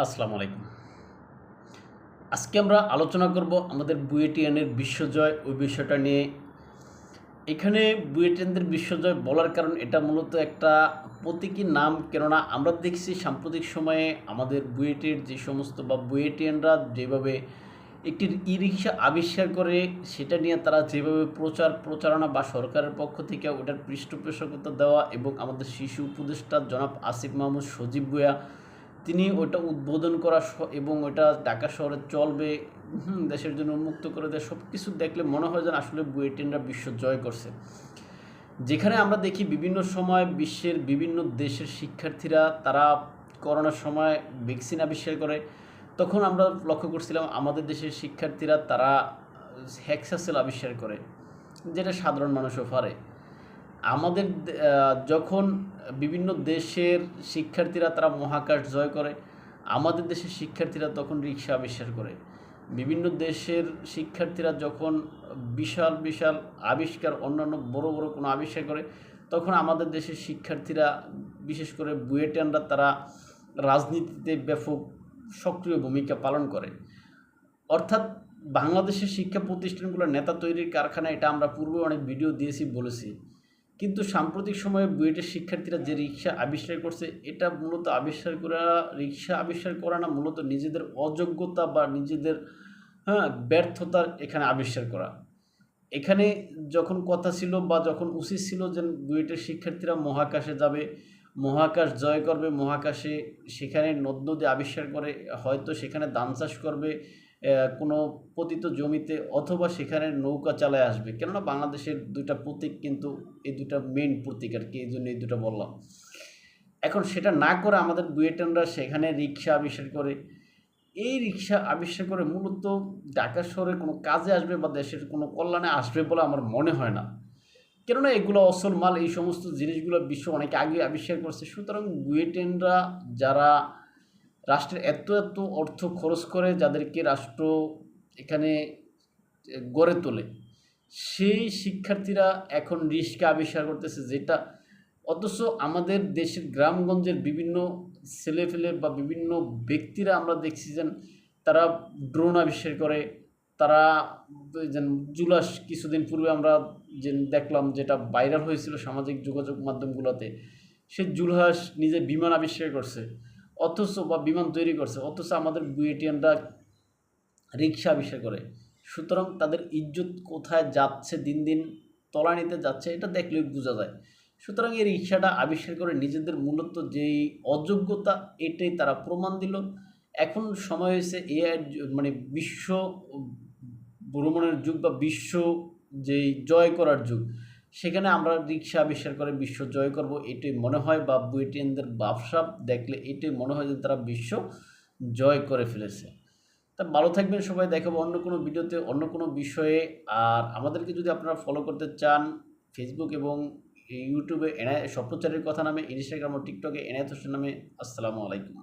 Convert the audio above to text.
আসসালামু আলাইকুম। আজকে আমরা আলোচনা করব আমাদের বুয়েটিয়ানের বিশ্বজয় ওই বিষয়টা নিয়ে। এখানে বুয়েটিয়ানদের বিশ্বজয় বলার কারণ এটা মূলত একটা প্রতীকী নাম, কেননা আমরা দেখছি সাম্প্রতিক সময়ে আমাদের বুয়েটের যে সমস্ত বা বুয়েটিয়ানরা যেভাবে একটি ই রিক্সা আবিষ্কার করে সেটা নিয়ে তারা যেভাবে প্রচারণা বা সরকারের পক্ষ থেকে ওটার পৃষ্ঠপোষকতা দেওয়া এবং আমাদের শিশু উপদেষ্টা জনাব আসিফ মাহমুদ সজীব ভুঁইয়া তিনি ওটা উদ্বোধন করা এবং ওটা ঢাকা শহরে চলবে, দেশের জন্য উন্মুক্ত করে দেয়, সব কিছু দেখলে মনে হয় যেন আসলে বুয়েটিয়ানরা বিশ্ব জয় করছে। যেখানে আমরা দেখি বিভিন্ন সময় বিশ্বের বিভিন্ন দেশের শিক্ষার্থীরা তারা করোনার সময় ভ্যাকসিন আবিষ্কার করে, তখন আমরা লক্ষ্য করছিলাম আমাদের দেশের শিক্ষার্থীরা তারা হেক্সাসেল আবিষ্কার করে, যেটা সাধারণ মানুষও পারে। আমাদের যখন বিভিন্ন দেশের শিক্ষার্থীরা তারা মহাকাশ জয় করে, আমাদের দেশের শিক্ষার্থীরা তখন রিক্সা আবিষ্কার করে। বিভিন্ন দেশের শিক্ষার্থীরা যখন বিশাল বিশাল আবিষ্কার, অন্যান্য বড় বড় কোনো আবিষ্কার করে, তখন আমাদের দেশের শিক্ষার্থীরা, বিশেষ করে বুয়েটিয়ানরা, তারা রাজনীতিতে ব্যাপক সক্রিয় ভূমিকা পালন করে। অর্থাৎ বাংলাদেশের শিক্ষা প্রতিষ্ঠানগুলোর নেতা তৈরির কারখানা, এটা আমরা পূর্বে অনেক ভিডিও দিয়েছি, বলেছি। কিন্তু সাম্প্রতিক সময়ে বুয়েটের শিক্ষার্থীরা যে রিক্সা আবিষ্কার করছে, এটা মূলত রিক্সা আবিষ্কার করা না, মূলত নিজেদের অযোগ্যতা বা নিজেদের ব্যর্থতার এখানে আবিষ্কার করা। এখানে যখন কথা ছিল বা যখন উচিত ছিল যে বুয়েটের শিক্ষার্থীরা মহাকাশে যাবে, মহাকাশ জয় করবে, মহাকাশে সেখানে নদ নদী আবিষ্কার করে হয়তো সেখানে ধান চাষ করবে কোনো পতিত জমিতে, অথবা সেখানে নৌকা চালায় আসবে। কেননা বাংলাদেশের দুইটা প্রতীক কিন্তু এই দুটা মেইন প্রতীক আর কি, এই জন্য এই দুটা বললাম। এখন সেটা না করে আমাদের বুয়েটানরা সেখানে রিক্সা আবিষ্কার করে। এই রিক্সা আবিষ্কার করে মূলত ঢাকা শহরে কোনো কাজে আসবে বা দেশের কোনো কল্যাণে আসবে বলে আমার মনে হয় না। কেননা এগুলো অসল মাল, এই সমস্ত জিনিসগুলো বিশ্ব অনেক আগে আবিষ্কার করছে। সুতরাং বুয়েটেনরা যারা রাষ্ট্রের এত এত অর্থ খরচ করে, যাদেরকে রাষ্ট্র এখানে গড়ে তোলে, সেই শিক্ষার্থীরা এখন রিক্সা আবিষ্কার করতেছে, যেটা অথচ আমাদের দেশের গ্রামগঞ্জের বিভিন্ন ছেলেফেলে বা বিভিন্ন ব্যক্তিরা আমরা দেখছি যে তারা ড্রোন আবিষ্কার করে। তারা যেন জুলাস কিছুদিন পূর্বে আমরা যে দেখলাম, যেটা ভাইরাল হয়েছিল সামাজিক যোগাযোগ মাধ্যমগুলোতে, সে জুলহাস নিজে বিমান আবিষ্কার করছে, অথচ বা বিমান তৈরি করছে, অথচ আমাদের বুয়েটিয়ানরা রিক্সা আবিষ্কার করে। সুতরাং তাদের ইজ্জত কোথায় যাচ্ছে, দিন দিন তলানিতে যাচ্ছে, এটা দেখলেই বোঝা যায়। সুতরাং এই রিক্সাটা আবিষ্কার করে নিজেদের মূলত যেই অযোগ্যতা, এটাই তারা প্রমাণ দিল। এখন সময় হয়েছে এআই, মানে বিশ্ব ভ্রমণের যুগ বা বিশ্ব যেই জয় করার যুগ, সেখানে আমরা রিক্সা আবিষ্কার করে বিশ্ব জয় করব, এটাই মনে হয়। বা বুয়েটিয়ানদের ভাবসাব দেখলে এটাই মনে হয় যে তারা বিশ্ব জয় করে ফেলেছে। তা ভালো থাকবেন সবাই, দেখাবো অন্য কোনো ভিডিওতে অন্য কোনো বিষয়ে। আর আমাদেরকে যদি আপনারা ফলো করতে চান, ফেসবুক এবং ইউটিউবে স্বপ্নচারীর কথা নামে, ইনস্টাগ্রাম ও টিকটকে এনায়েত হোসেন নামে। আসসালামু আলাইকুম।